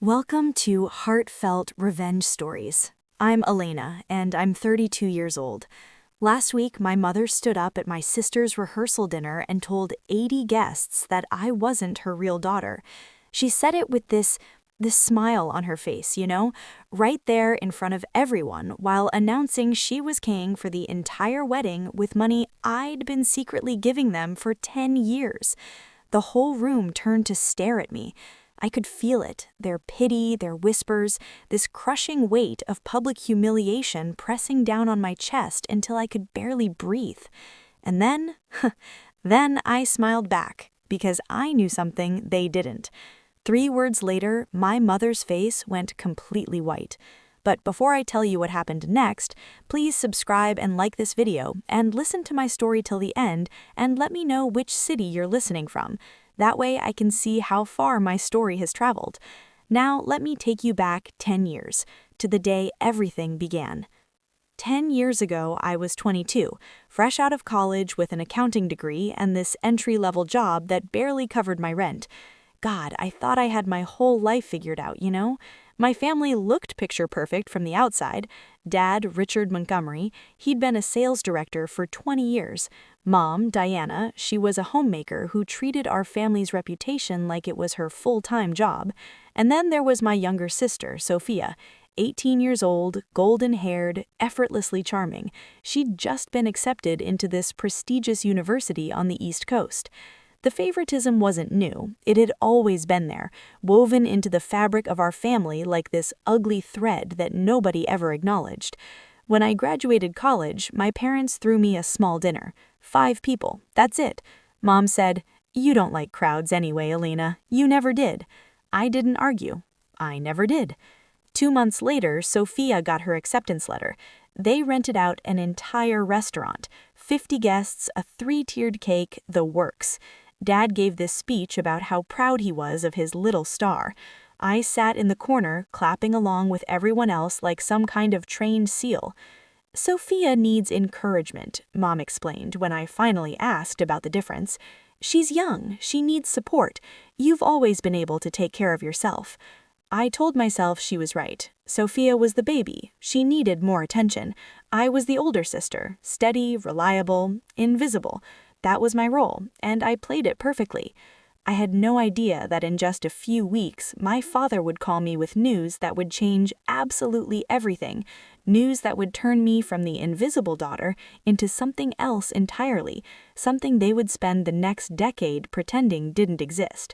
Welcome to Heartfelt Revenge Stories. I'm Elena, and I'm 32 years old. Last week, my mother stood up at my sister's rehearsal dinner and told 80 guests that I wasn't her real daughter. She said it with this smile on her face, right there in front of everyone, while announcing she was paying for the entire wedding with money I'd been secretly giving them for 10 years. The whole room turned to stare at me. I could feel it, their pity, their whispers, this crushing weight of public humiliation pressing down on my chest until I could barely breathe. And then, then I smiled back, because I knew something they didn't. 3 words later, my mother's face went completely white. But before I tell you what happened next, please subscribe and like this video, and listen to my story till the end, and let me know which city you're listening from. That way I can see how far my story has traveled. Now let me take you back 10 years, to the day everything began. 10 years ago, I was 22, fresh out of college with an accounting degree and this entry-level job that barely covered my rent. God, I thought I had my whole life figured out, My family looked picture perfect from the outside. Dad, Richard Montgomery, he'd been a sales director for 20 years. Mom, Diana, she was a homemaker who treated our family's reputation like it was her full-time job. And then there was my younger sister, Sophia, 18 years old, golden-haired, effortlessly charming. She'd just been accepted into this prestigious university on the East Coast. The favoritism wasn't new. It had always been there, woven into the fabric of our family like this ugly thread that nobody ever acknowledged. When I graduated college, my parents threw me a small dinner. 5 people, that's it. Mom said, "You don't like crowds anyway, Elena. You never did." I didn't argue. I never did. 2 months later, Sophia got her acceptance letter. They rented out an entire restaurant, 50 guests, a 3-tiered cake, the works. Dad gave this speech about how proud he was of his little star. I sat in the corner, clapping along with everyone else like some kind of trained seal. "Sophia needs encouragement," Mom explained when I finally asked about the difference. "She's young, she needs support. You've always been able to take care of yourself." I told myself she was right. Sophia was the baby. She needed more attention. I was the older sister, steady, reliable, invisible. That was my role, and I played it perfectly. I had no idea that in just a few weeks, my father would call me with news that would change absolutely everything, news that would turn me from the invisible daughter into something else entirely, something they would spend the next decade pretending didn't exist.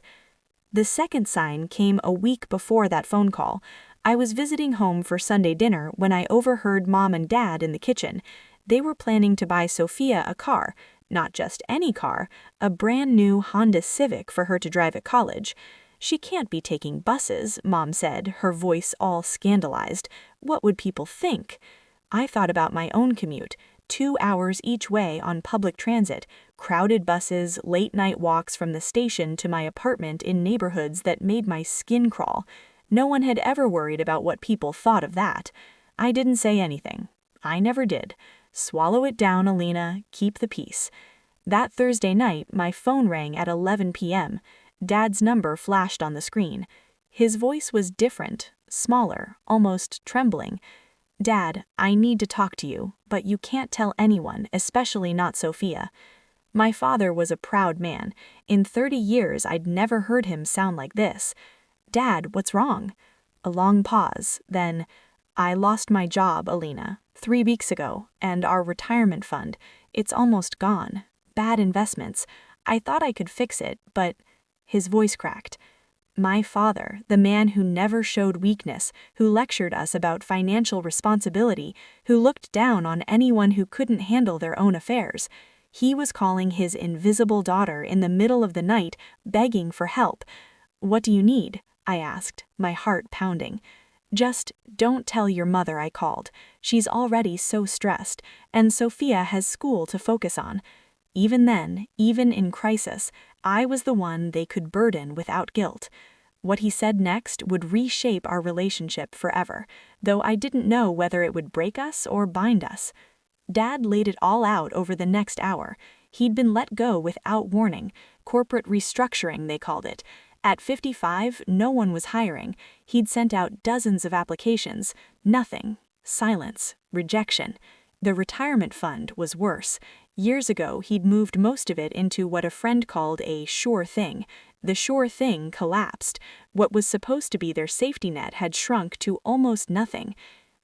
The second sign came a week before that phone call. I was visiting home for Sunday dinner when I overheard Mom and Dad in the kitchen. They were planning to buy Sophia a car. Not just any car, a brand new Honda Civic for her to drive at college. "She can't be taking buses," Mom said, her voice all scandalized. "What would people think?" I thought about my own commute, 2 hours each way on public transit, crowded buses, late-night walks from the station to my apartment in neighborhoods that made my skin crawl. No one had ever worried about what people thought of that. I didn't say anything. I never did. Swallow it down, Alina. Keep the peace. That Thursday night, my phone rang at 11 p.m. Dad's number flashed on the screen. His voice was different, smaller, almost trembling. "Dad, I need to talk to you, but you can't tell anyone, especially not Sophia." My father was a proud man. In 30 years, I'd never heard him sound like this. "Dad, what's wrong?" A long pause, then, "I lost my job, Alina, 3 weeks ago, and our retirement fund. It's almost gone. Bad investments. I thought I could fix it, but..." His voice cracked. My father, the man who never showed weakness, who lectured us about financial responsibility, who looked down on anyone who couldn't handle their own affairs. He was calling his invisible daughter in the middle of the night, begging for help. "What do you need?" I asked, my heart pounding. "Just don't tell your mother I called. She's already so stressed, and Sophia has school to focus on." Even then, even in crisis, I was the one they could burden without guilt. What he said next would reshape our relationship forever, though I didn't know whether it would break us or bind us. Dad laid it all out over the next hour. He'd been let go without warning, corporate restructuring they called it. At 55, no one was hiring. He'd sent out dozens of applications. Nothing. Silence. Rejection. The retirement fund was worse. Years ago, he'd moved most of it into what a friend called a sure thing. The sure thing collapsed. What was supposed to be their safety net had shrunk to almost nothing.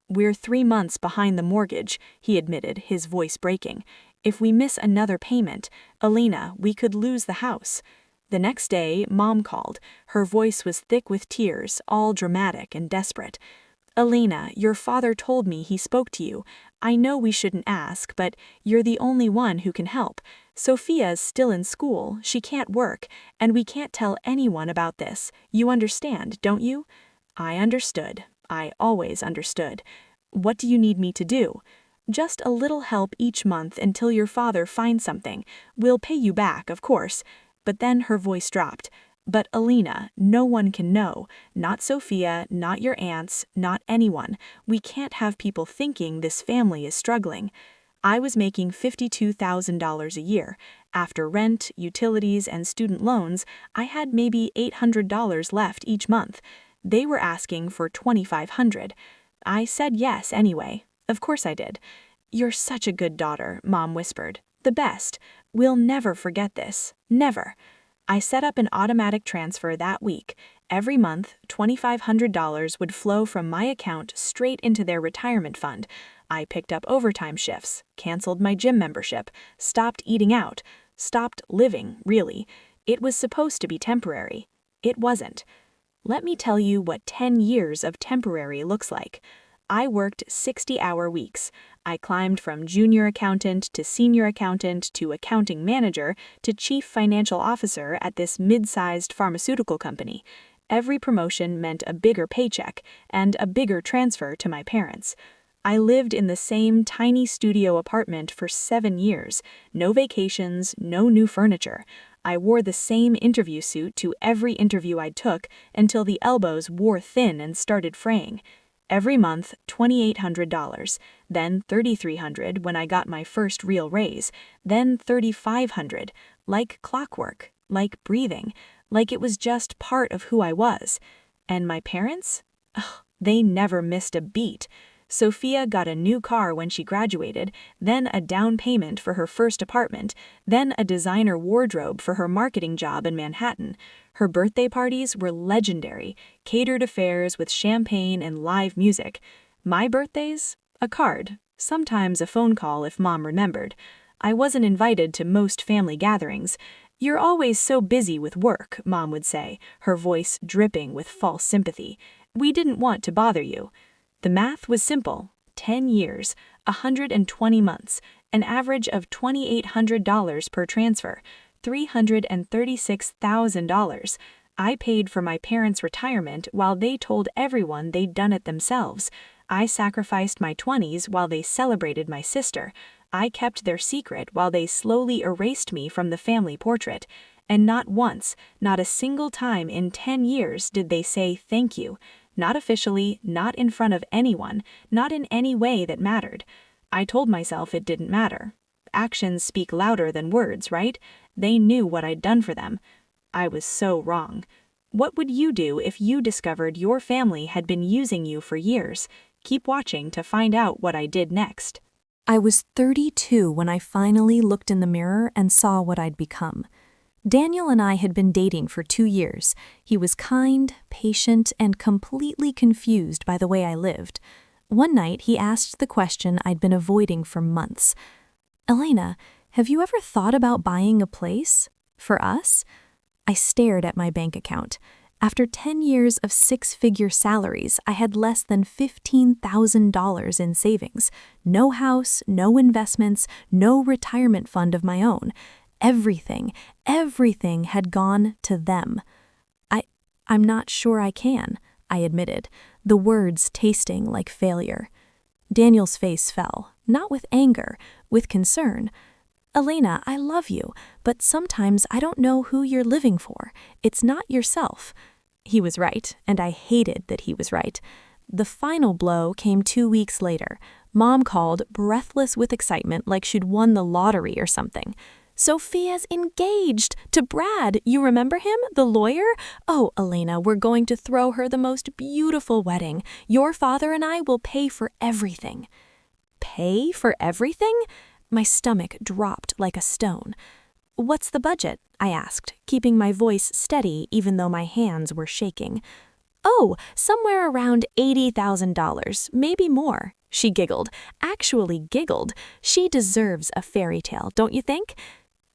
"We're 3 months behind the mortgage," he admitted, his voice breaking. "If we miss another payment, Elena, we could lose the house." The next day, Mom called. Her voice was thick with tears, all dramatic and desperate. "Elena, your father told me he spoke to you. I know we shouldn't ask, but you're the only one who can help. Sophia's still in school, she can't work, and we can't tell anyone about this. You understand, don't you?" I understood. I always understood. "What do you need me to do?" "Just a little help each month until your father finds something. We'll pay you back, of course." But then her voice dropped. "But Elena, no one can know. Not Sophia, not your aunts, not anyone. We can't have people thinking this family is struggling." I was making $52,000 a year. After rent, utilities, and student loans, I had maybe $800 left each month. They were asking for $2,500. I said yes anyway. Of course I did. "You're such a good daughter," Mom whispered. "The best. We'll never forget this. Never." I set up an automatic transfer that week. Every month, $2,500 would flow from my account straight into their retirement fund. I picked up overtime shifts, canceled my gym membership, stopped eating out, stopped living, really. It was supposed to be temporary. It wasn't. Let me tell you what 10 years of temporary looks like. I worked 60-hour weeks. I climbed from junior accountant to senior accountant to accounting manager to chief financial officer at this mid-sized pharmaceutical company. Every promotion meant a bigger paycheck and a bigger transfer to my parents. I lived in the same tiny studio apartment for 7 years. No vacations, no new furniture. I wore the same interview suit to every interview I took until the elbows wore thin and started fraying. Every month, $2,800, then $3,300 when I got my first real raise, then $3,500, like clockwork, like breathing, like it was just part of who I was. And my parents? Ugh, they never missed a beat. Sophia got a new car when she graduated, then a down payment for her first apartment, then a designer wardrobe for her marketing job in Manhattan. Her birthday parties were legendary, catered affairs with champagne and live music. My birthdays? A card, sometimes a phone call if Mom remembered. I wasn't invited to most family gatherings. "You're always so busy with work," Mom would say, her voice dripping with false sympathy. "We didn't want to bother you." The math was simple. 10 years, 120 months, an average of $2,800 per transfer, $336,000. I paid for my parents' retirement while they told everyone they'd done it themselves. I sacrificed my 20s while they celebrated my sister. I kept their secret while they slowly erased me from the family portrait. And not once, not a single time in 10 years did they say thank you. Not officially, not in front of anyone, not in any way that mattered. I told myself it didn't matter. Actions speak louder than words, right? They knew what I'd done for them. I was so wrong. What would you do if you discovered your family had been using you for years? Keep watching to find out what I did next. I was 32 when I finally looked in the mirror and saw what I'd become. Daniel and I had been dating for 2 years. He was kind, patient, and completely confused by the way I lived. One night, he asked the question I'd been avoiding for months. "Elena, have you ever thought about buying a place? For us?" I stared at my bank account. After 10 years of 6-figure salaries, I had less than $15,000 in savings. No house, no investments, no retirement fund of my own. Everything had gone to them. I'm not sure I can, I admitted, the words tasting like failure. Daniel's face fell, not with anger, with concern. "Elena, I love you, but sometimes I don't know who you're living for. It's not yourself." He was right, and I hated that he was right. The final blow came 2 weeks later. Mom called, breathless with excitement like she'd won the lottery or something. Sophia's engaged to Brad. You remember him, the lawyer? Oh, Elena, we're going to throw her the most beautiful wedding. Your father and I will pay for everything." Pay for everything? My stomach dropped like a stone. "What's the budget?" I asked, keeping my voice steady even though my hands were shaking. "Oh, somewhere around $80,000, maybe more." She giggled, actually giggled. She deserves a fairy tale, don't you think?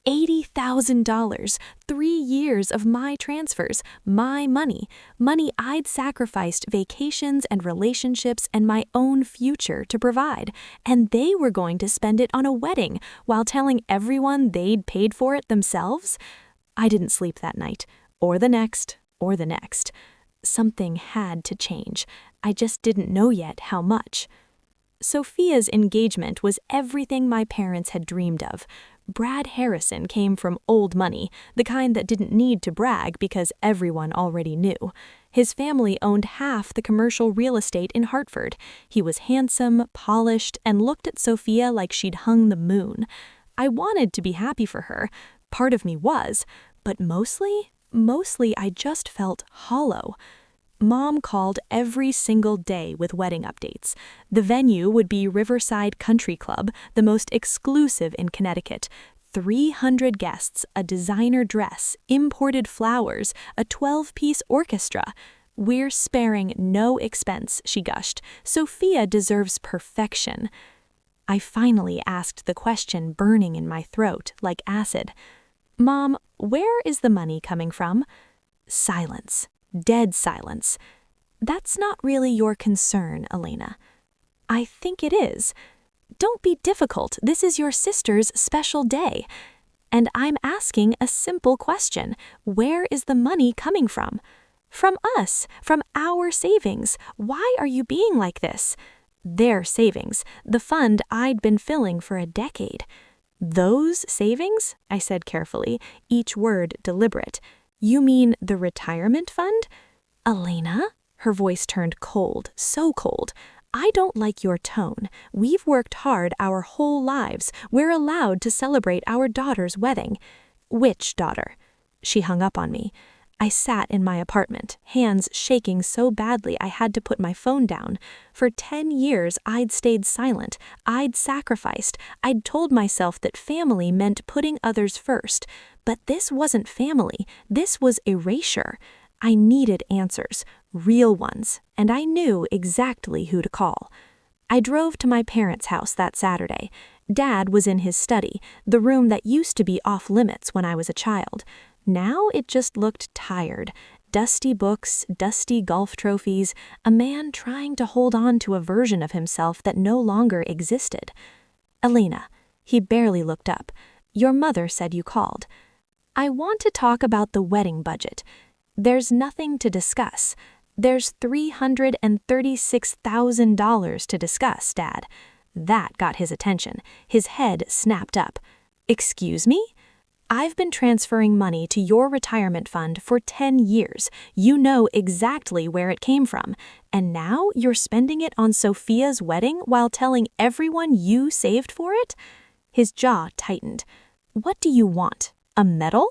$80,000, 3 years of my transfers, my money I'd sacrificed vacations and relationships and my own future to provide, and they were going to spend it on a wedding while telling everyone they'd paid for it themselves? I didn't sleep that night, or the next, or the next. Something had to change. I just didn't know yet how much. Sophia's engagement was everything my parents had dreamed of. Brad Harrison came from old money, the kind that didn't need to brag because everyone already knew. His family owned half the commercial real estate in Hartford. He was handsome, polished, and looked at Sophia like she'd hung the moon. I wanted to be happy for her. Part of me was, but mostly I just felt hollow. Mom called every single day with wedding updates. The venue would be Riverside Country Club, the most exclusive in Connecticut. 300 guests, a designer dress, imported flowers, a 12-piece orchestra. "We're sparing no expense," she gushed. "Sophia deserves perfection." I finally asked the question burning in my throat like acid. "Mom, where is the money coming from?" Silence. Dead silence. "That's not really your concern, Elena." "I think it is." "Don't be difficult. This is your sister's special day. And I'm asking a simple question. Where is the money coming from?" "From us, from our savings. Why are you being like this?" "Their savings, the fund I'd been filling for a decade." "Those savings?" I said carefully, each word deliberate. "You mean the retirement fund?" "Elena?" Her voice turned cold, so cold. "I don't like your tone. We've worked hard our whole lives. We're allowed to celebrate our daughter's wedding." "Which daughter?" She hung up on me. I sat in my apartment, hands shaking so badly I had to put my phone down. For 10 years, I'd stayed silent. I'd sacrificed. I'd told myself that family meant putting others first. But this wasn't family. This was erasure. I needed answers, real ones, and I knew exactly who to call. I drove to my parents' house that Saturday. Dad was in his study, the room that used to be off limits when I was a child. Now it just looked tired. Dusty books, dusty golf trophies, a man trying to hold on to a version of himself that no longer existed. "Elena," he barely looked up, "your mother said you called." "I want to talk about the wedding budget." "There's nothing to discuss." "There's $336,000 to discuss, Dad." That got his attention. His head snapped up. "Excuse me?" "I've been transferring money to your retirement fund for 10 years. You know exactly where it came from. And now you're spending it on Sophia's wedding while telling everyone you saved for it?" His jaw tightened. "What do you want? A medal?"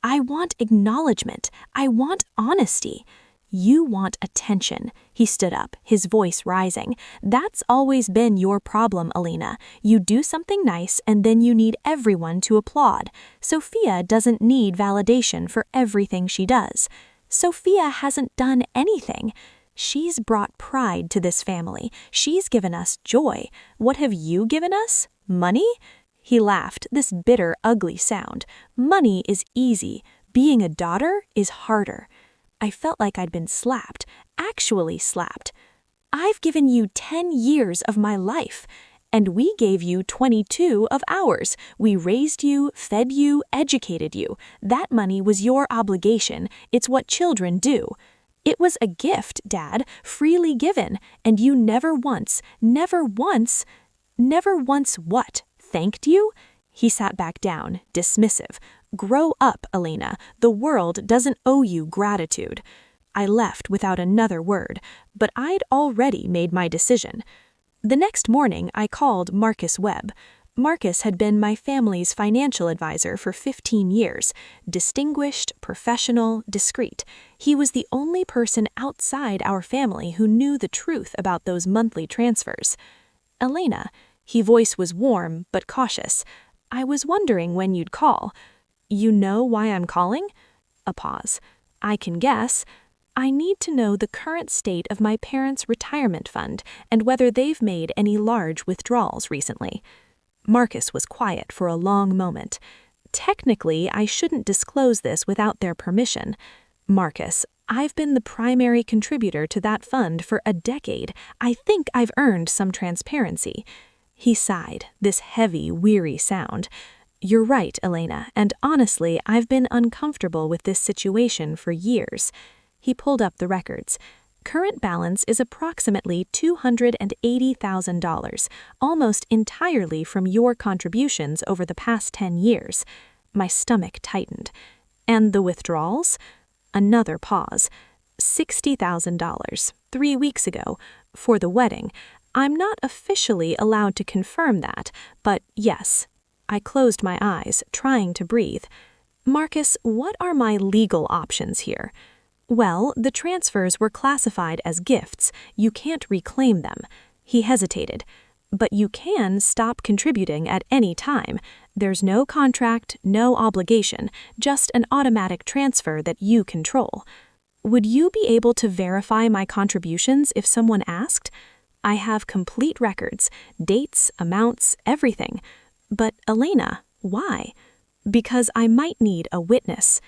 "I want acknowledgement. I want honesty." "You want attention." He stood up, his voice rising. "That's always been your problem, Elena. You do something nice and then you need everyone to applaud. Sophia doesn't need validation for everything she does. Sophia hasn't done anything. She's brought pride to this family. She's given us joy. What have you given us? Money?" He laughed, this bitter, ugly sound. "Money is easy. Being a daughter is harder." I felt like I'd been slapped, actually slapped. "I've given you 10 years of my life, and we gave you 22 of ours. We raised you, fed you, educated you. That money was your obligation. It's what children do. It was a gift, Dad, freely given, and you never once what? Thanked you?" He sat back down, dismissive. "Grow up, Elena. The world doesn't owe you gratitude." I left without another word, but I'd already made my decision. The next morning, I called Marcus Webb. Marcus had been my family's financial advisor for 15 years. Distinguished, professional, discreet. He was the only person outside our family who knew the truth about those monthly transfers. Elena, his voice was warm but cautious. I was wondering when you'd call. You know why I'm calling? A pause. I can guess. I need to know the current state of my parents' retirement fund and whether they've made any large withdrawals recently. Marcus was quiet for a long moment. Technically, I shouldn't disclose this without their permission. Marcus, I've been the primary contributor to that fund for a decade. I think I've earned some transparency. He sighed, this heavy, weary sound. You're right, Elena, and honestly, I've been uncomfortable with this situation for years. He pulled up the records. Current balance is approximately $280,000, almost entirely from your contributions over the past 10 years. My stomach tightened. And the withdrawals? Another pause. $60,000, 3 weeks ago, for the wedding. I'm not officially allowed to confirm that, but yes. I closed my eyes, trying to breathe. Marcus, what are my legal options here? Well, the transfers were classified as gifts. You can't reclaim them. He hesitated. But you can stop contributing at any time. There's no contract, no obligation, just an automatic transfer that you control. Would you be able to verify my contributions if someone asked? I have complete records, dates, amounts, everything. But Elena, why? Because I might need a witness.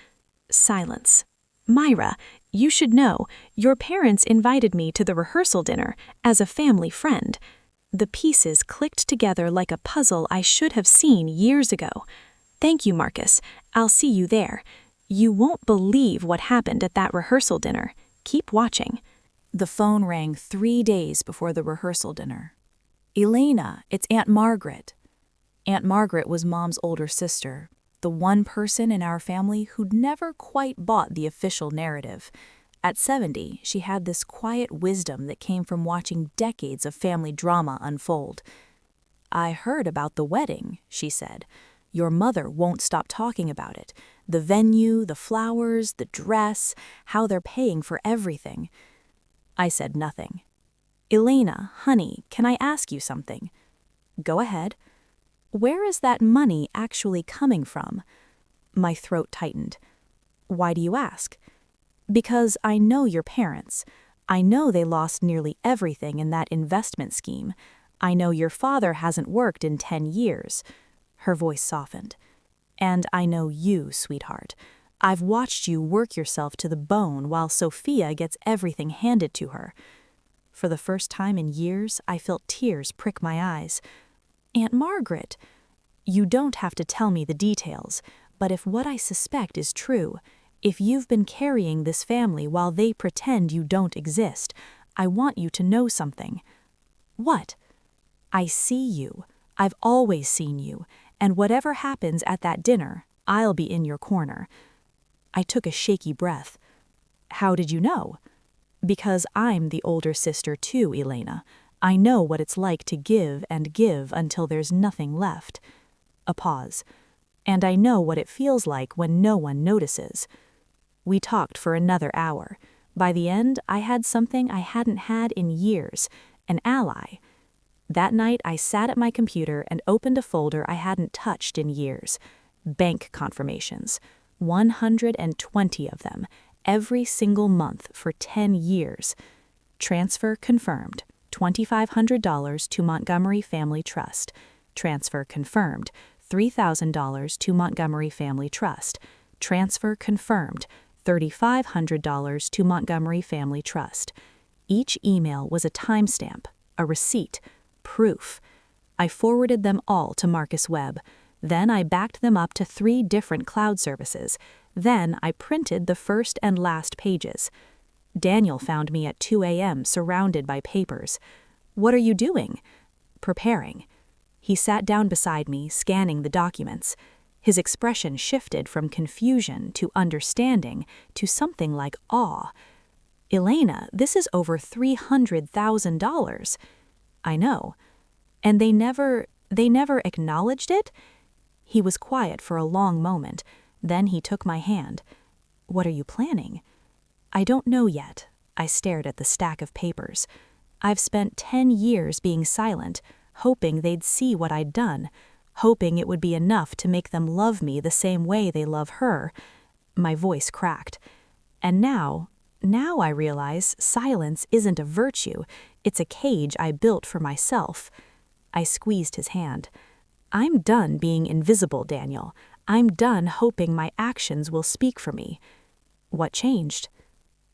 Silence. Myra, you should know, your parents invited me to the rehearsal dinner as a family friend. The pieces clicked together like a puzzle I should have seen years ago. Thank you, Marcus. I'll see you there. You won't believe what happened at that rehearsal dinner. Keep watching. The phone rang 3 days before the rehearsal dinner. Elena, it's Aunt Margaret. Aunt Margaret was Mom's older sister, the one person in our family who'd never quite bought the official narrative. At 70, she had this quiet wisdom that came from watching decades of family drama unfold. I heard about the wedding, she said. Your mother won't stop talking about it. The venue, the flowers, the dress, how they're paying for everything. I said nothing. Elena, honey, can I ask you something? Go ahead. Where is that money actually coming from? My throat tightened. Why do you ask? Because I know your parents. I know they lost nearly everything in that investment scheme. I know your father hasn't worked in 10 years. Her voice softened. And I know you, sweetheart. I've watched you work yourself to the bone while Sophia gets everything handed to her. For the first time in years, I felt tears prick my eyes. Aunt Margaret, you don't have to tell me the details, but if what I suspect is true, if you've been carrying this family while they pretend you don't exist, I want you to know something. What? I see you. I've always seen you, and whatever happens at that dinner, I'll be in your corner. I took a shaky breath. How did you know? Because I'm the older sister too, Elena. I know what it's like to give and give until there's nothing left. A pause. And I know what it feels like when no one notices. We talked for another hour. By the end, I had something I hadn't had in years, an ally. That night, I sat at my computer and opened a folder I hadn't touched in years. Bank confirmations. 120 of them, every single month for 10 years. Transfer confirmed. $2,500 to Montgomery Family Trust. Transfer confirmed. $3,000 to Montgomery Family Trust. Transfer confirmed. $3,500 to Montgomery Family Trust. Each email was a timestamp, a receipt, proof. I forwarded them all to Marcus Webb. Then I backed them up to 3 different cloud services. Then I printed the first and last pages. Daniel found me at 2 a.m. surrounded by papers. What are you doing? Preparing. He sat down beside me, scanning the documents. His expression shifted from confusion to understanding to something like awe. Elena, this is over $300,000. I know. And They never acknowledged it? He was quiet for a long moment. Then he took my hand. What are you planning? I don't know yet. I stared at the stack of papers. I've spent 10 years being silent, hoping they'd see what I'd done, hoping it would be enough to make them love me the same way they love her. My voice cracked. And now I realize silence isn't a virtue, it's a cage I built for myself. I squeezed his hand. I'm done being invisible, Daniel. I'm done hoping my actions will speak for me. What changed?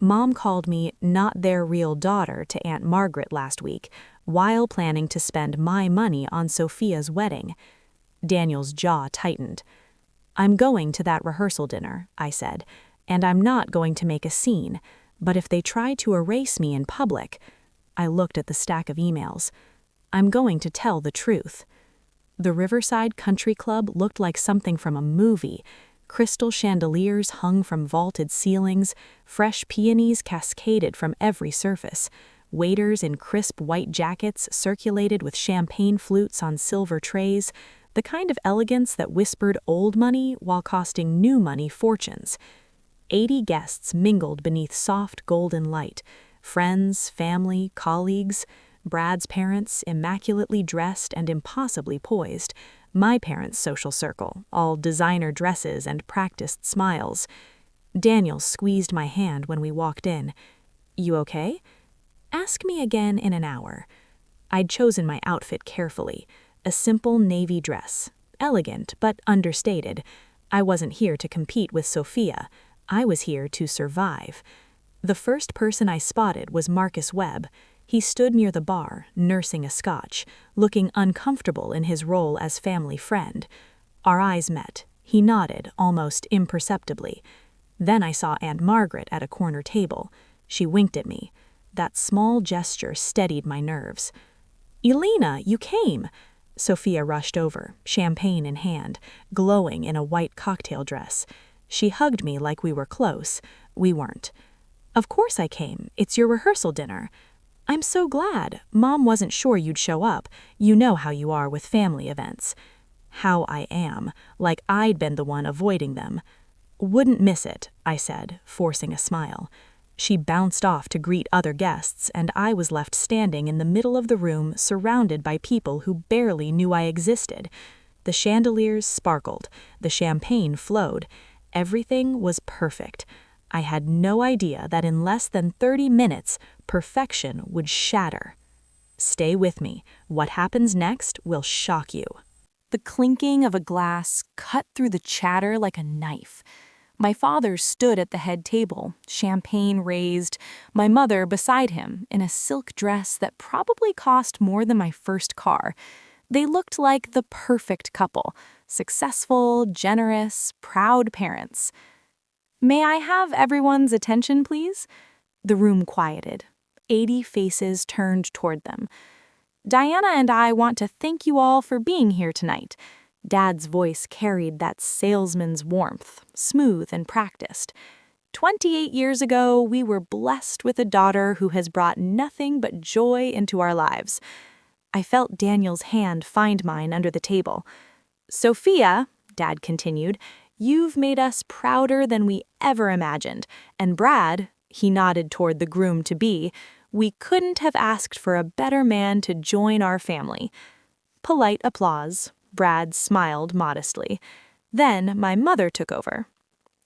Mom called me not their real daughter to Aunt Margaret last week, while planning to spend my money on Sophia's wedding. Daniel's jaw tightened. I'm going to that rehearsal dinner, I said, and I'm not going to make a scene, but if they try to erase me in public, I looked at the stack of emails. I'm going to tell the truth. The Riverside Country Club looked like something from a movie. Crystal chandeliers hung from vaulted ceilings, fresh peonies cascaded from every surface. Waiters in crisp white jackets circulated with champagne flutes on silver trays, the kind of elegance that whispered old money while costing new money fortunes. 80 guests mingled beneath soft golden light. Friends, family, colleagues. Brad's parents, immaculately dressed and impossibly poised. My parents' social circle, all designer dresses and practiced smiles. Daniel squeezed my hand when we walked in. You okay? Ask me again in an hour. I'd chosen my outfit carefully. A simple navy dress. Elegant, but understated. I wasn't here to compete with Sophia. I was here to survive. The first person I spotted was Marcus Webb. He stood near the bar, nursing a scotch, looking uncomfortable in his role as family friend. Our eyes met. He nodded, almost imperceptibly. Then I saw Aunt Margaret at a corner table. She winked at me. That small gesture steadied my nerves. Elena, you came! Sophia rushed over, champagne in hand, glowing in a white cocktail dress. She hugged me like we were close. We weren't. Of course I came. It's your rehearsal dinner. I'm so glad. Mom wasn't sure you'd show up. You know how you are with family events. How I am, like I'd been the one avoiding them. Wouldn't miss it, I said, forcing a smile. She bounced off to greet other guests, and I was left standing in the middle of the room, surrounded by people who barely knew I existed. The chandeliers sparkled. The champagne flowed. Everything was perfect. I had no idea that in less than 30 minutes, perfection would shatter. Stay with me. What happens next will shock you. The clinking of a glass cut through the chatter like a knife. My father stood at the head table, champagne raised, my mother beside him in a silk dress that probably cost more than my first car. They looked like the perfect couple, successful, generous, proud parents. May I have everyone's attention, please? The room quieted. 80 faces turned toward them. Diana and I want to thank you all for being here tonight. Dad's voice carried that salesman's warmth, smooth and practiced. 28 years ago, we were blessed with a daughter who has brought nothing but joy into our lives. I felt Daniel's hand find mine under the table. Sophia, Dad continued, you've made us prouder than we ever imagined. And Brad, he nodded toward the groom-to-be, we couldn't have asked for a better man to join our family. Polite applause. Brad smiled modestly. Then my mother took over.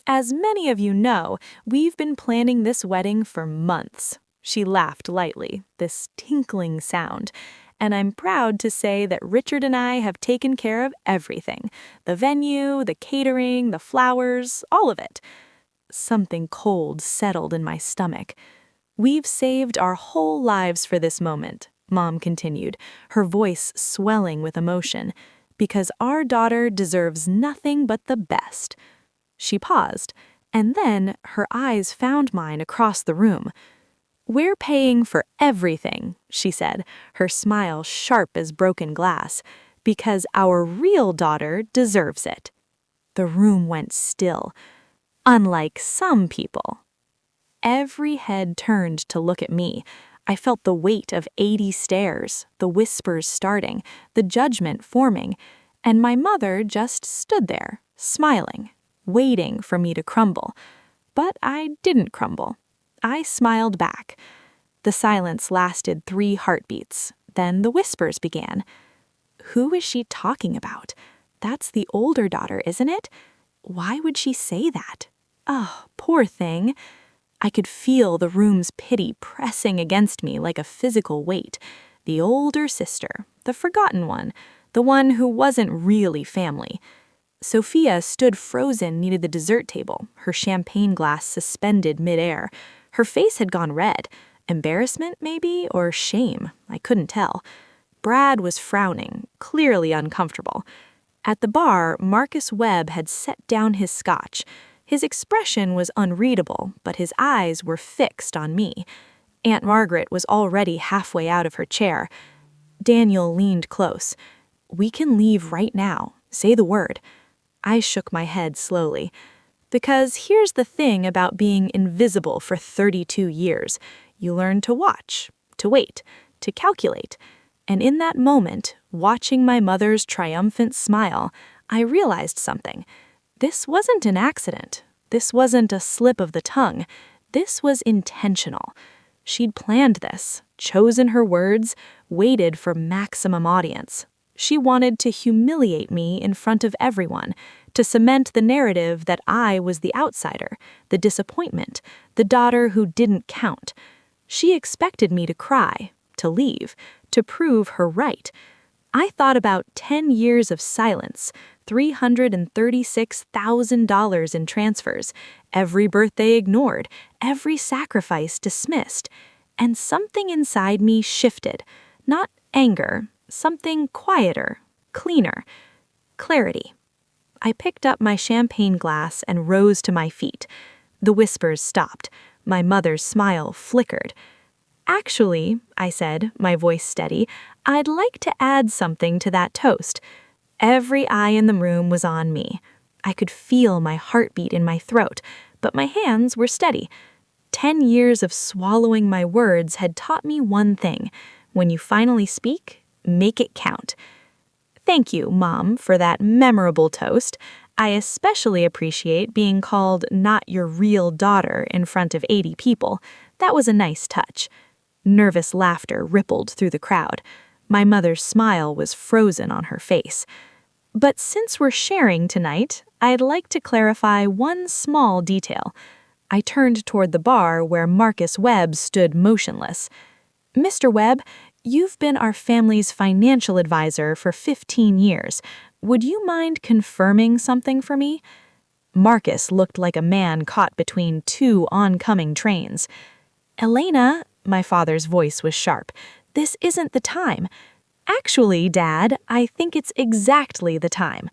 As many of you know, we've been planning this wedding for months. She laughed lightly, this tinkling sound. And I'm proud to say that Richard and I have taken care of everything. The venue, the catering, the flowers, all of it. Something cold settled in my stomach. We've saved our whole lives for this moment, Mom continued, her voice swelling with emotion, because our daughter deserves nothing but the best. She paused, and then her eyes found mine across the room. We're paying for everything, she said, her smile sharp as broken glass, because our real daughter deserves it. The room went still. Unlike some people. Every head turned to look at me. I felt the weight of 80 stares, the whispers starting, the judgment forming, and my mother just stood there, smiling, waiting for me to crumble. But I didn't crumble. I smiled back. The silence lasted 3 heartbeats. Then the whispers began. Who is she talking about? That's the older daughter, isn't it? Why would she say that? Oh, poor thing. I could feel the room's pity pressing against me like a physical weight. The older sister, the forgotten one who wasn't really family. Sophia stood frozen near the dessert table, her champagne glass suspended midair. Her face had gone red. Embarrassment, maybe, or shame. I couldn't tell. Brad was frowning, clearly uncomfortable. At the bar, Marcus Webb had set down his scotch. His expression was unreadable, but his eyes were fixed on me. Aunt Margaret was already halfway out of her chair. Daniel leaned close. "We can leave right now. Say the word." I shook my head slowly. Because here's the thing about being invisible for 32 years. You learn to watch, to wait, to calculate. And in that moment, watching my mother's triumphant smile, I realized something. This wasn't an accident. This wasn't a slip of the tongue. This was intentional. She'd planned this, chosen her words, waited for maximum audience. She wanted to humiliate me in front of everyone, to cement the narrative that I was the outsider, the disappointment, the daughter who didn't count. She expected me to cry, to leave, to prove her right. I thought about 10 years of silence, $336,000 in transfers, every birthday ignored, every sacrifice dismissed, and something inside me shifted. Not anger, something quieter, cleaner, clarity. I picked up my champagne glass and rose to my feet. The whispers stopped. My mother's smile flickered. "Actually," I said, my voice steady, "I'd like to add something to that toast." Every eye in the room was on me. I could feel my heartbeat in my throat, but my hands were steady. 10 years of swallowing my words had taught me one thing. When you finally speak, make it count. Thank you, Mom, for that memorable toast. I especially appreciate being called not your real daughter in front of 80 people. That was a nice touch. Nervous laughter rippled through the crowd. My mother's smile was frozen on her face. But since we're sharing tonight, I'd like to clarify one small detail. I turned toward the bar where Marcus Webb stood motionless. "Mr. Webb, you've been our family's financial advisor for 15 years. Would you mind confirming something for me?" Marcus looked like a man caught between 2 oncoming trains. "Elena," my father's voice was sharp, "this isn't the time." "Actually, Dad, I think it's exactly the time."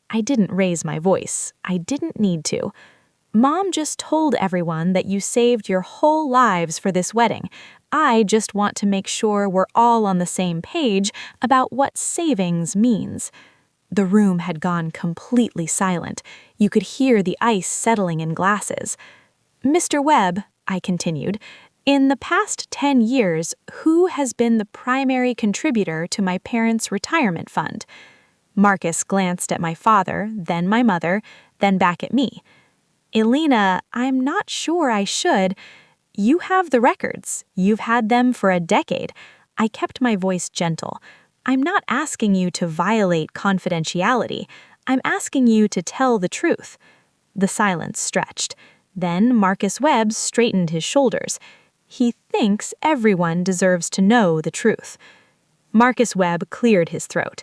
I didn't raise my voice. I didn't need to. "Mom just told everyone that you saved your whole lives for this wedding. I just want to make sure we're all on the same page about what savings means." The room had gone completely silent. You could hear the ice settling in glasses. "Mr. Webb," I continued, "in the past 10 years, who has been the primary contributor to my parents' retirement fund?" Marcus glanced at my father, then my mother, then back at me. "Elena, I'm not sure I should. You have the records. You've had them for a decade." I kept my voice gentle. "I'm not asking you to violate confidentiality. I'm asking you to tell the truth." The silence stretched. Then Marcus Webb straightened his shoulders. "He thinks everyone deserves to know the truth." Marcus Webb cleared his throat.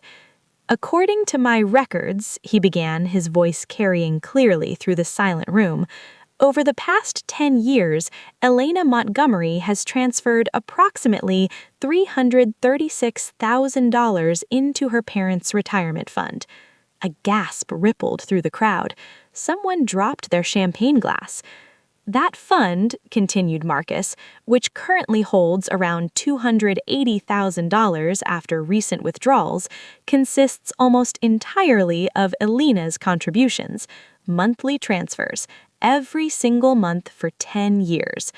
"According to my records," he began, his voice carrying clearly through the silent room, "over the past 10 years, Elena Montgomery has transferred approximately $336,000 into her parents' retirement fund." A gasp rippled through the crowd. Someone dropped their champagne glass. "That fund," continued Marcus, "which currently holds around $280,000 after recent withdrawals, consists almost entirely of Elena's contributions, monthly transfers, every single month for 10 years.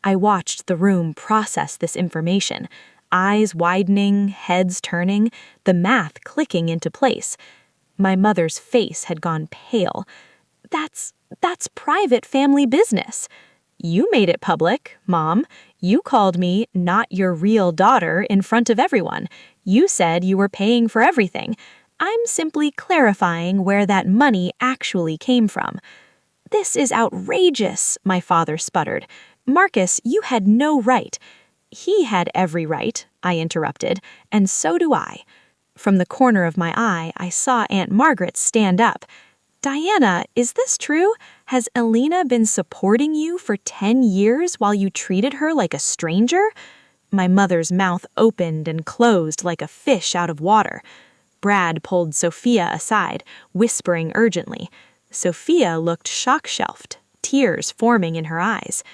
I watched the room process this information, eyes widening, heads turning, the math clicking into place. My mother's face had gone pale. That's private family business. You made it public, Mom. You called me not your real daughter in front of everyone. You said you were paying for everything. I'm simply clarifying where that money actually came from. This is outrageous, my father sputtered. Marcus, you had no right. He had every right, I interrupted, and so do I. From the corner of my eye, I saw Aunt Margaret stand up. Diana, is this true? Has Elena been supporting you for 10 years while you treated her like a stranger? My mother's mouth opened and closed like a fish out of water. Brad pulled Sophia aside, whispering urgently. Sophia looked shock-shelved, tears forming in her eyes.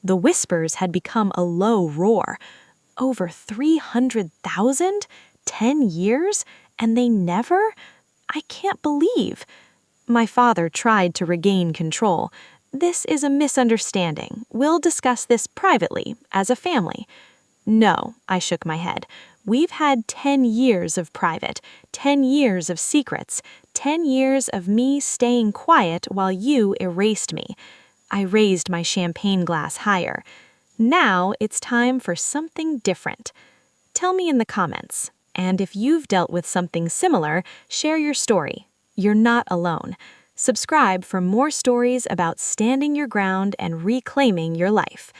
The whispers had become a low roar. Over 300,000? 10 years? And they never? I can't believe. My father tried to regain control. This is a misunderstanding. We'll discuss this privately, as a family. No, I shook my head. We've had 10 years of private, 10 years of secrets, 10 years of me staying quiet while you erased me. I raised my champagne glass higher. Now it's time for something different. Tell me in the comments. And if you've dealt with something similar, share your story. You're not alone. Subscribe for more stories about standing your ground and reclaiming your life.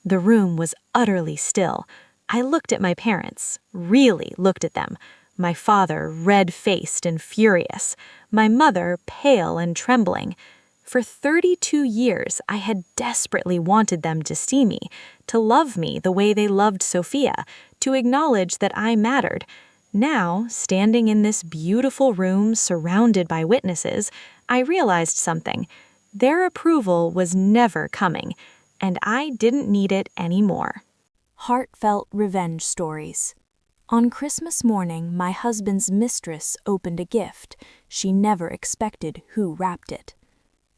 The room was utterly still. I looked at my parents, really looked at them. My father red-faced and furious. My mother pale and trembling. For 32 years, I had desperately wanted them to see me, to love me the way they loved Sophia, to acknowledge that I mattered. Now, standing in this beautiful room surrounded by witnesses, I realized something. Their approval was never coming, and I didn't need it anymore. Heartfelt revenge stories. On Christmas morning, my husband's mistress opened a gift. She never expected who wrapped it.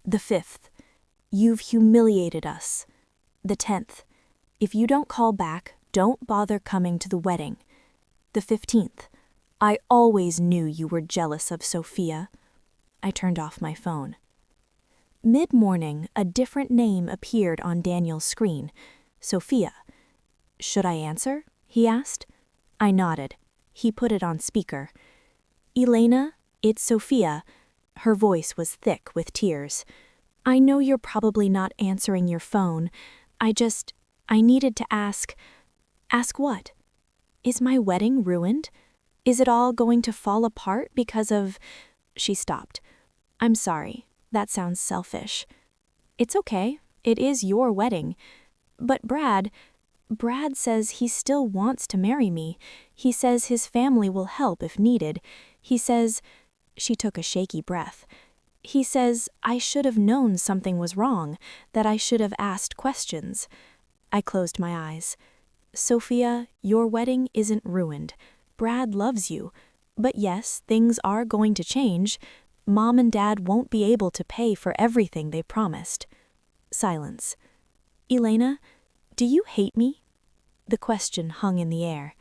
The 5th, you've humiliated us. The 10th, if you don't call back, don't bother coming to the wedding. The 15th, I always knew you were jealous of Sophia. I turned off my phone. Mid-morning, a different name appeared on Daniel's screen. Sophia. Should I answer? He asked. I nodded. He put it on speaker. Elena, it's Sophia. Her voice was thick with tears. I know you're probably not answering your phone. I needed to ask. Ask what? Is my wedding ruined? Is it all going to fall apart because of... She stopped. I'm sorry. That sounds selfish. It's okay. It is your wedding. But Brad says he still wants to marry me. He says his family will help if needed. He says... She took a shaky breath. He says I should have known something was wrong, that I should have asked questions. I closed my eyes. Sophia, your wedding isn't ruined. Brad loves you. But yes, things are going to change. Mom and Dad won't be able to pay for everything they promised. Silence. Elena, do you hate me? The question hung in the air.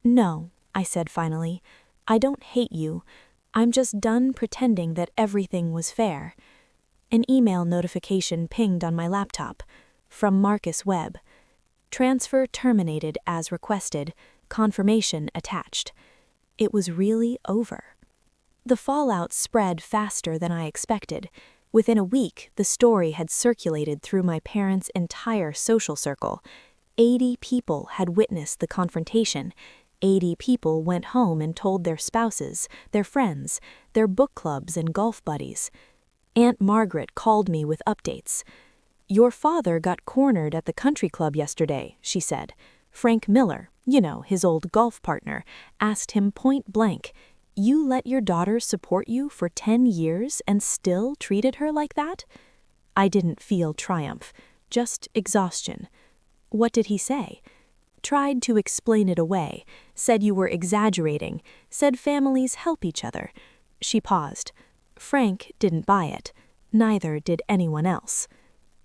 No, I said finally. I don't hate you. I'm just done pretending that everything was fair. An email notification pinged on my laptop. From Marcus Webb. Transfer terminated as requested. Confirmation attached. It was really over. The fallout spread faster than I expected. Within a week, the story had circulated through my parents' entire social circle. 80 people had witnessed the confrontation. 80 people went home and told their spouses, their friends, their book clubs and golf buddies. Aunt Margaret called me with updates. Your father got cornered at the country club yesterday, she said. Frank Miller, his old golf partner, asked him point blank, you let your daughter support you for 10 years and still treated her like that? I didn't feel triumph, just exhaustion. What did he say? Tried to explain it away, said you were exaggerating, said families help each other. She paused. Frank didn't buy it. Neither did anyone else.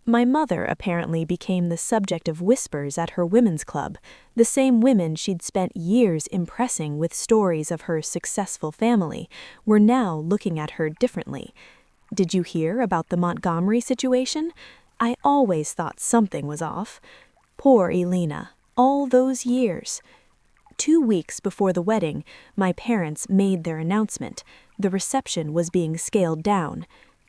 My mother apparently became the subject of whispers at her women's club, the same women she'd spent years impressing with stories of her successful family were now looking at her differently. Did you hear about the Montgomery situation? I always thought something was off. Poor Elena, all those years. 2 weeks before the wedding, my parents made their announcement. The reception was being scaled down.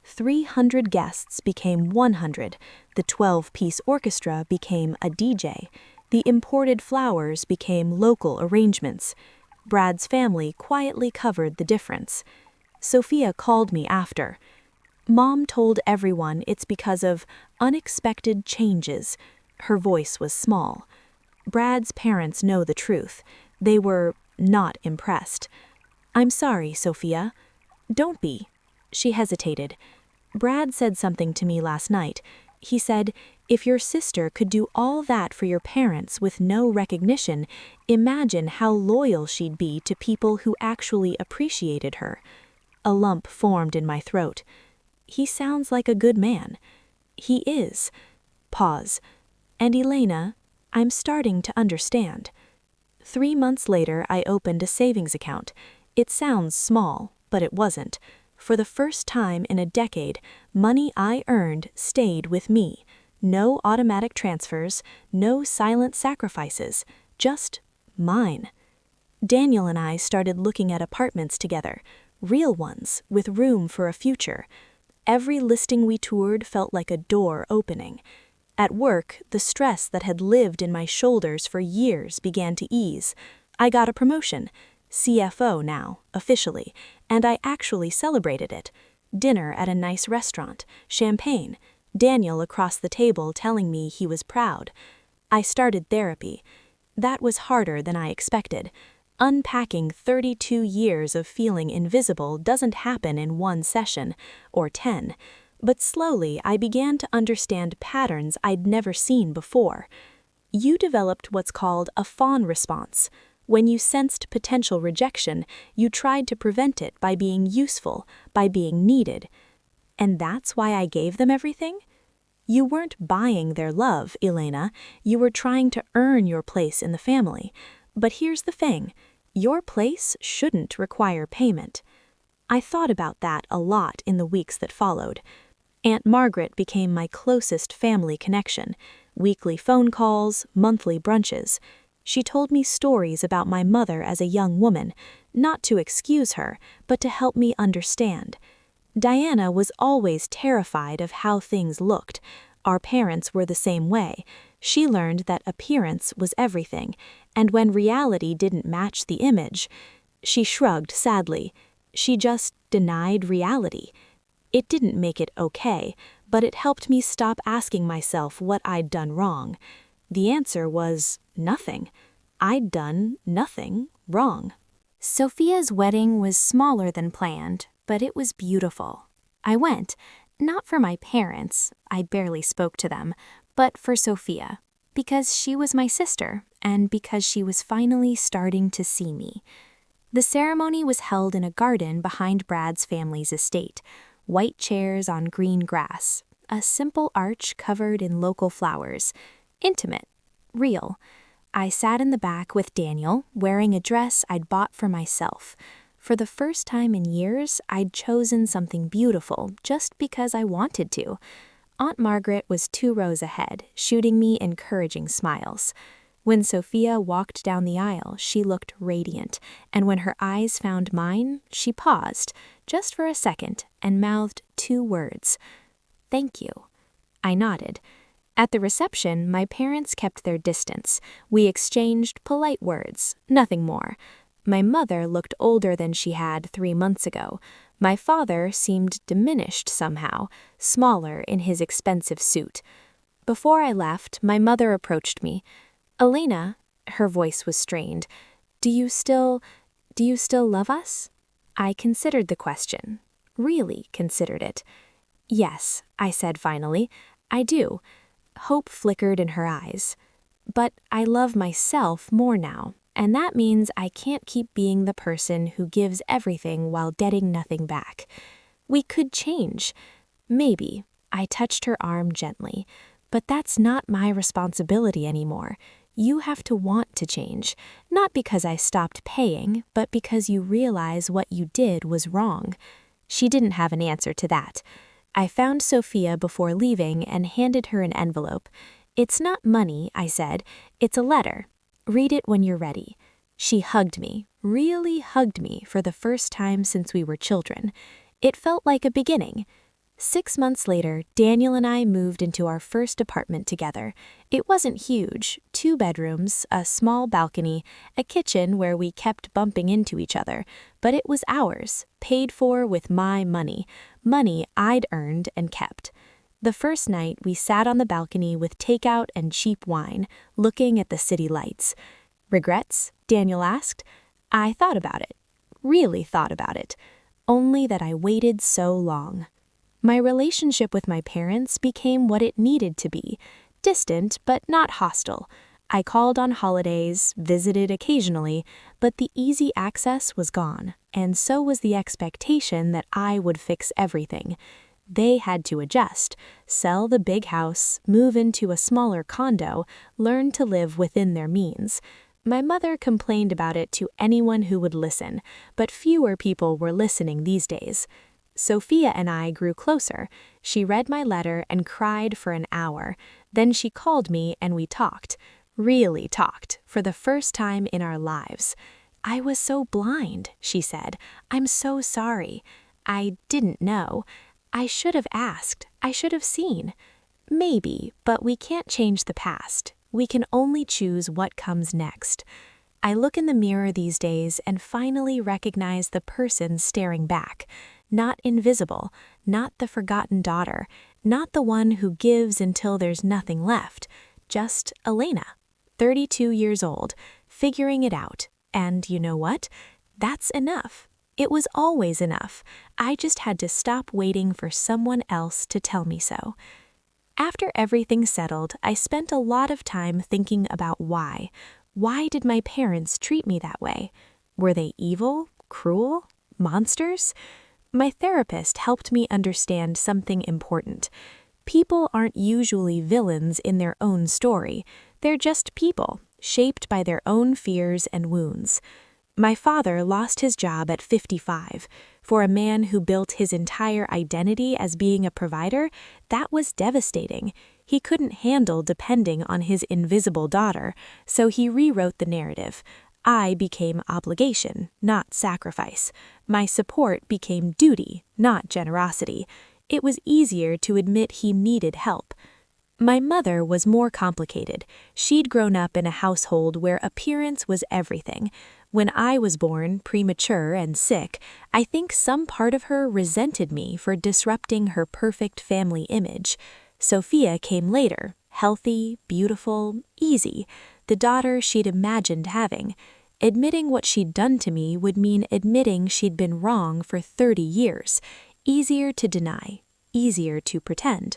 300 guests became 100. The 12-piece orchestra became a DJ. The imported flowers became local arrangements. Brad's family quietly covered the difference. Sophia called me after. Mom told everyone it's because of unexpected changes. Her voice was small. Brad's parents know the truth. They were not impressed. I'm sorry, Sophia. Don't be. She hesitated. Brad said something to me last night. He said, if your sister could do all that for your parents with no recognition, imagine how loyal she'd be to people who actually appreciated her. A lump formed in my throat. He sounds like a good man. He is. Pause. And Elena, I'm starting to understand. 3 months later, I opened a savings account. It sounds small, but it wasn't. For the first time in a decade, money I earned stayed with me. No automatic transfers, no silent sacrifices, just mine. Daniel and I started looking at apartments together, real ones, with room for a future. Every listing we toured felt like a door opening. At work, the stress that had lived in my shoulders for years began to ease. I got a promotion. CFO now, officially, and I actually celebrated it. Dinner at a nice restaurant, champagne, Daniel across the table telling me he was proud. I started therapy. That was harder than I expected. Unpacking 32 years of feeling invisible doesn't happen in 1 session, or 10, but slowly I began to understand patterns I'd never seen before. You developed what's called a fawn response. When you sensed potential rejection, you tried to prevent it by being useful, by being needed. And that's why I gave them everything? You weren't buying their love, Elena. You were trying to earn your place in the family. But here's the thing. Your place shouldn't require payment. I thought about that a lot in the weeks that followed. Aunt Margaret became my closest family connection. Weekly phone calls, monthly brunches. She told me stories about my mother as a young woman, not to excuse her, but to help me understand. Diana was always terrified of how things looked. Our parents were the same way. She learned that appearance was everything, and when reality didn't match the image, she shrugged sadly. She just denied reality. It didn't make it okay, but it helped me stop asking myself what I'd done wrong. The answer was nothing. I'd done nothing wrong. Sophia's wedding was smaller than planned, but it was beautiful. I went, not for my parents, I barely spoke to them, but for Sophia, because she was my sister and because she was finally starting to see me. The ceremony was held in a garden behind Brad's family's estate, white chairs on green grass, a simple arch covered in local flowers, intimate, real. I sat in the back with Daniel, wearing a dress I'd bought for myself. For the first time in years, I'd chosen something beautiful just because I wanted to. Aunt Margaret was 2 rows ahead, shooting me encouraging smiles. When Sophia walked down the aisle, she looked radiant, and when her eyes found mine, she paused, just for a second, and mouthed 2 words. "Thank you." I nodded. At the reception, my parents kept their distance. We exchanged polite words, nothing more. My mother looked older than she had 3 months ago. My father seemed diminished somehow, smaller in his expensive suit. Before I left, my mother approached me. "Elena," her voice was strained, do you still love us?" I considered the question. Really considered it. "Yes," I said finally, "I do." Hope flickered in her eyes. "But I love myself more now, and that means I can't keep being the person who gives everything while getting nothing back. We could change. Maybe. I touched her arm gently. But that's not my responsibility anymore. You have to want to change, not because I stopped paying, but because you realize what you did was wrong. She didn't have an answer to that. I found Sophia before leaving and handed her an envelope. It's not money, I said. It's a letter. Read it when you're ready. She hugged me, really hugged me for the first time since we were children. It felt like a beginning. 6 months later, Daniel and I moved into our first apartment together. It wasn't huge, 2 bedrooms, a small balcony, a kitchen where we kept bumping into each other, but it was ours, paid for with my money I'd earned and kept. The first night, we sat on the balcony with takeout and cheap wine, looking at the city lights. Regrets? Daniel asked. I thought about it, really thought about it, only that I waited so long. My relationship with my parents became what it needed to be, distant but not hostile. I called on holidays, visited occasionally, but the easy access was gone, and so was the expectation that I would fix everything. They had to adjust, sell the big house, move into a smaller condo, learn to live within their means. My mother complained about it to anyone who would listen, but fewer people were listening these days. Sophia and I grew closer. She read my letter and cried for an hour. Then she called me and we talked, really talked, for the first time in our lives. I was so blind, she said. I'm so sorry. I didn't know. I should have asked. I should have seen. Maybe, but we can't change the past. We can only choose what comes next. I look in the mirror these days and finally recognize the person staring back. Not invisible, not the forgotten daughter, not the one who gives until there's nothing left. Just Elena, 32 years old, figuring it out. And you know what? That's enough. It was always enough. I just had to stop waiting for someone else to tell me so. After everything settled, I spent a lot of time thinking about why. Why did my parents treat me that way? Were they evil, cruel, monsters? My therapist helped me understand something important. People aren't usually villains in their own story. They're just people, shaped by their own fears and wounds. My father lost his job at 55. For a man who built his entire identity as being a provider, that was devastating. He couldn't handle depending on his invisible daughter, so he rewrote the narrative. I became obligation, not sacrifice. My support became duty, not generosity. It was easier to admit he needed help. My mother was more complicated. She'd grown up in a household where appearance was everything. When I was born, premature and sick, I think some part of her resented me for disrupting her perfect family image. Sophia came later, healthy, beautiful, easy, the daughter she'd imagined having. Admitting what she'd done to me would mean admitting she'd been wrong for 30 years. Easier to deny, easier to pretend.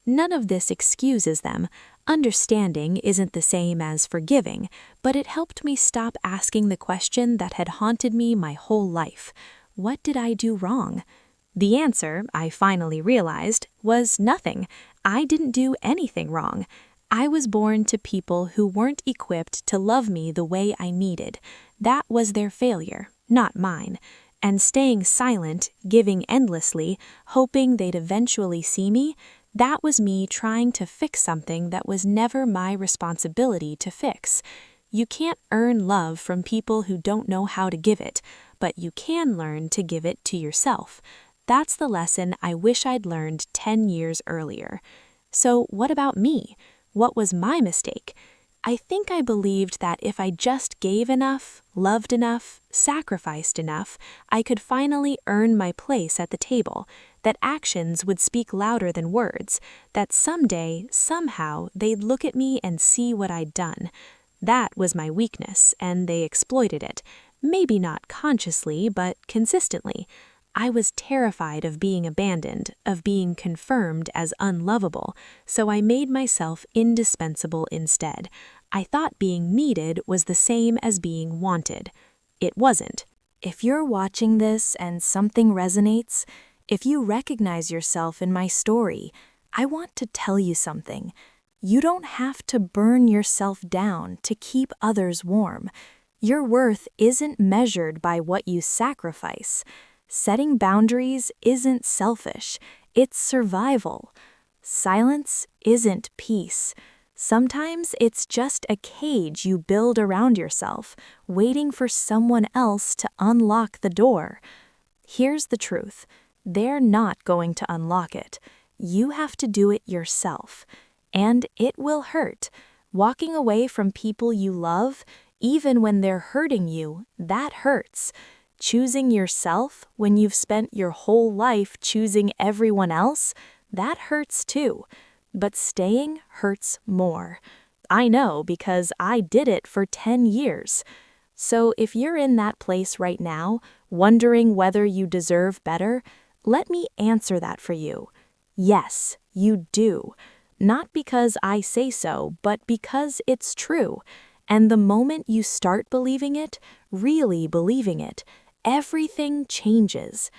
None of this excuses them. Understanding isn't the same as forgiving, but it helped me stop asking the question that had haunted me my whole life. What did I do wrong? The answer, I finally realized, was nothing. I didn't do anything wrong. I was born to people who weren't equipped to love me the way I needed. That was their failure, not mine. And staying silent, giving endlessly, hoping they'd eventually see me, that was me trying to fix something that was never my responsibility to fix. You can't earn love from people who don't know how to give it, but you can learn to give it to yourself. That's the lesson I wish I'd learned 10 years earlier. So what about me? What was my mistake? I think I believed that if I just gave enough, loved enough, sacrificed enough, I could finally earn my place at the table, that actions would speak louder than words, that someday, somehow, they'd look at me and see what I'd done. That was my weakness, and they exploited it. Maybe not consciously, but consistently. I was terrified of being abandoned, of being confirmed as unlovable, so I made myself indispensable instead. I thought being needed was the same as being wanted. It wasn't. If you're watching this and something resonates, if you recognize yourself in my story, I want to tell you something. You don't have to burn yourself down to keep others warm. Your worth isn't measured by what you sacrifice. Setting boundaries isn't selfish, it's survival. Silence isn't peace. Sometimes it's just a cage you build around yourself, waiting for someone else to unlock the door. Here's the truth. They're not going to unlock it. You have to do it yourself. And it will hurt. Walking away from people you love, even when they're hurting you, that hurts. Choosing yourself when you've spent your whole life choosing everyone else, that hurts too. But staying hurts more. I know because I did it for 10 years. So if you're in that place right now, wondering whether you deserve better, let me answer that for you. Yes, you do. Not because I say so, but because it's true. And the moment you start believing it, really believing it, everything changes.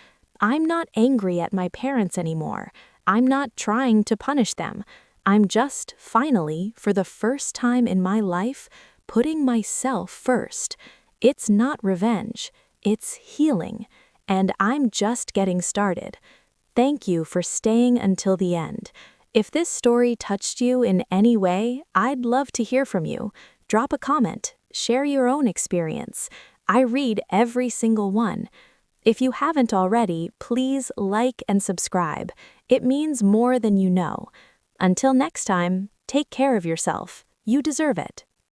I'm not angry at my parents anymore. I'm not trying to punish them. I'm just, finally, for the first time in my life, putting myself first. It's not revenge. It's healing. And I'm just getting started. Thank you for staying until the end. If this story touched you in any way, I'd love to hear from you. Drop a comment. Share your own experience. I read every single one. If you haven't already, please like and subscribe. It means more than you know. Until next time, take care of yourself. You deserve it.